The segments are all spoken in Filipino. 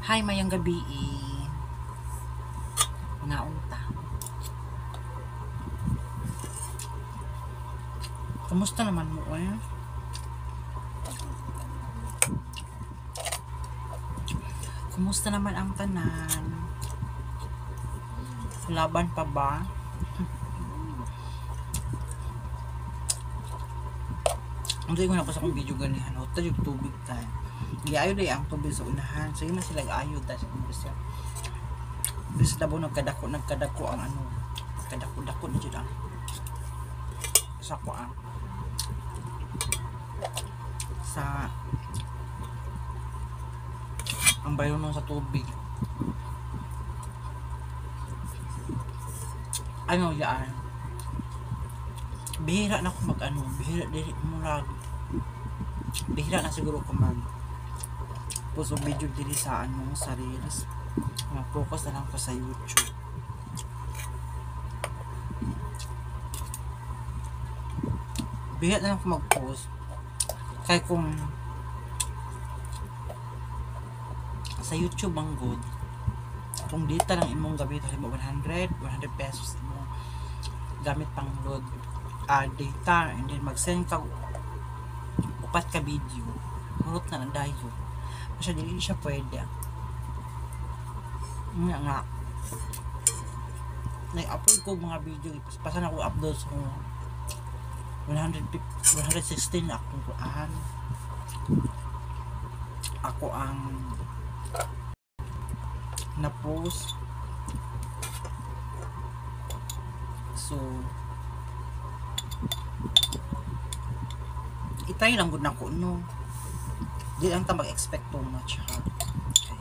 Hi, mayang gabi naunta. Kumusta naman mo Kumusta naman ang tanan? Laban pa ba? Hindi ko na pa sa kong video ganihan. O, tayo tubig tayo. Iayo na ang tubig sa unahan. So, yun na sila ayaw tayo sa kumbisa. Bisa na po nagkadako ang ano. Kadako-dako na dyan ang sa kuang. Sa ang bayo nung sa tubig. Ano yan? Bihira na ako bihira na siguro ko puso video dili sa sa reels. Focus na lang ko sa YouTube. Bihira na lang ako mag-post. Kaya kung sa YouTube ang good, kung data lang imong gamit, 100 pesos mo gamit pang load data, and then mag-send ka upat ka video, hurot na ng dayo. Kasi dili siya pwede. Nga nag-upload ko mga video, pasan ako upload sa 116 na akong kuan. Ako ang na-post. So, itry lang gud nako no. Di lang ta mag-expect too much ha. Okay.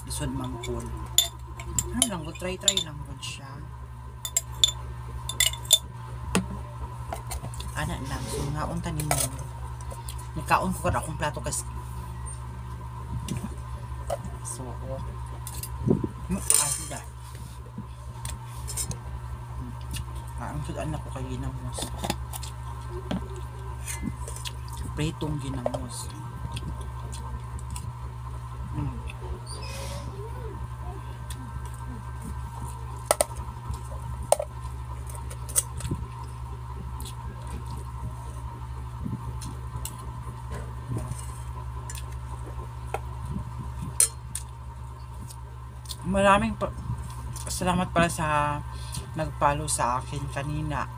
Isod mangkol. Ano lang gud, try lang gud siya. Ana lang, so ngaon ta ninyo. Nikaon ko kada akong plato kasi. So, asda. Ang sudan ako kay ginamos. Pritong ginamos. Maraming salamat pala sa nag-follow sa akin kanina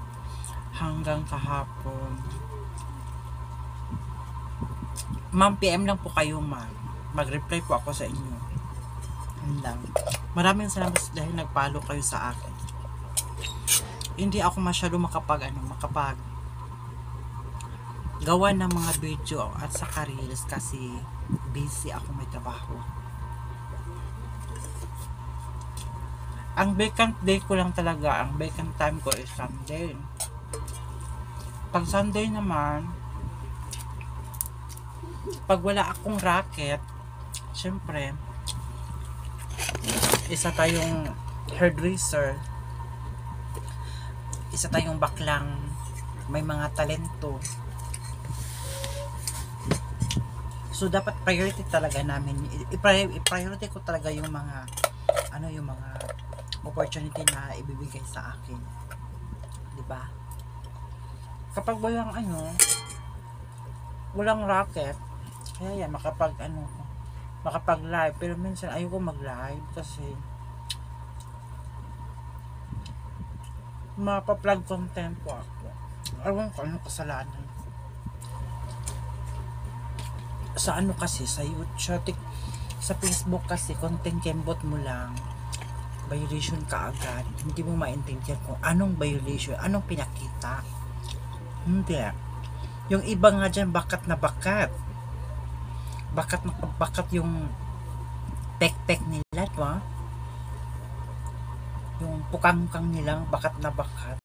hanggang kahapon. Ma'am, PM lang po kayo, ma'am. Mag-reply po ako sa inyo. Lang. Maraming salamat dahil nag-follow kayo sa akin. Hindi ako masyado makapag gawa ng mga video at sa reels kasi busy ako, may trabaho. Ang vacant day ko lang talaga, ang vacant time ko is Sunday. Pag Sunday naman, pag wala akong racket, syempre, isa tayong hairdresser, isa tayong baklang may mga talento. So, dapat priority talaga namin, i-priority ko talaga yung mga opportunity na ibibigay sa akin. 'Di ba? Kapag walang racket, kaya yan makapag live, pero minsan ayoko mag-live kasi mapa-plug content po ako. Ewan ko anong kasalanan. Sa kasi sa YouTube, sa Facebook kasi content kembot mo lang, violation ka agad. Hindi mo maintindihan kung anong violation, anong pinakita. Hindi. Yung iba nga dyan, bakat na bakat. Bakat yung tek-tek nila, diba? Yung pukang-pukang nilang bakat na bakat.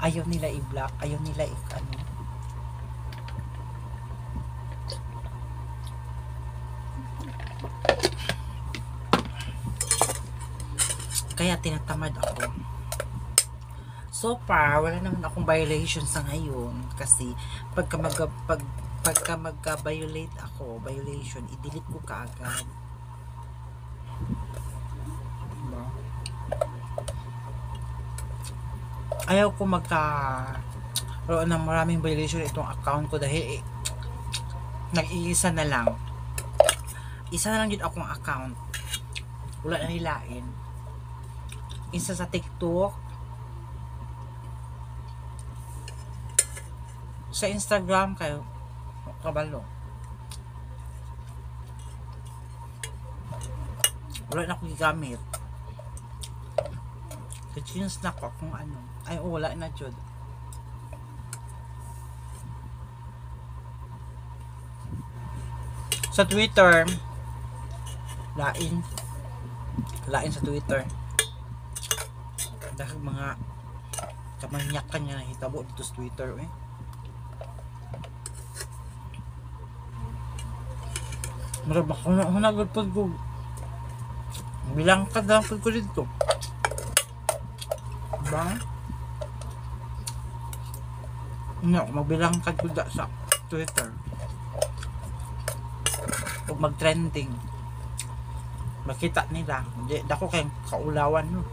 Ayaw nila i-block, ayaw nila kaya tinatamad ako. So far, wala naman akong violation sa ngayon kasi pag pagka magka-violate ako, violation, i-delete ko kaagad. Diba? Ayaw ko roon ng maraming violation itong account ko dahil nag-iisa na lang. Isa na lang yun akong account. Wala na nilain. Isa sa TikTok. Sa Instagram kayo. Kabalo. Wala na akong gigamit. Ka-change na ko kung ano. Ay, wala na jud. Sa Twitter, lain sa Twitter. Dahil mga kamanyakan nga nahitabo dito sa Twitter eh. Maraba ko na hunagod po ko. Bilang ka lang po ko dito. Diba? No, magbilang ka po sa Twitter. Huwag mag-trending. Makita nila. Hindi, dako kayong kaulawan no.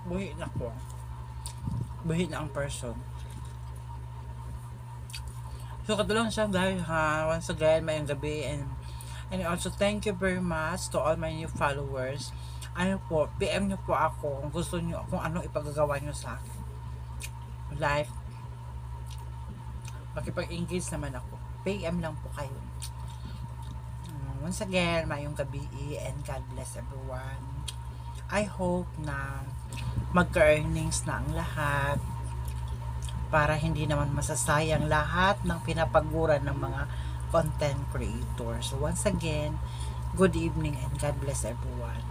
Buhi na ko. Buhi na ang person. So katulong siya guys ha. Once again, mayang gabi and also thank you very much to all my new followers. Ano po, PM nyo po ako kung gusto nyo, kung ano ipagagawa nyo sa akin. Live. Makipag-engage naman ako. PM lang po kayo. Once again, mayong gabi and God bless everyone. I hope na magka-earnings na ang lahat para hindi naman masasayang lahat ng pinapaguran ng mga content creators. So once again, good evening and God bless everyone.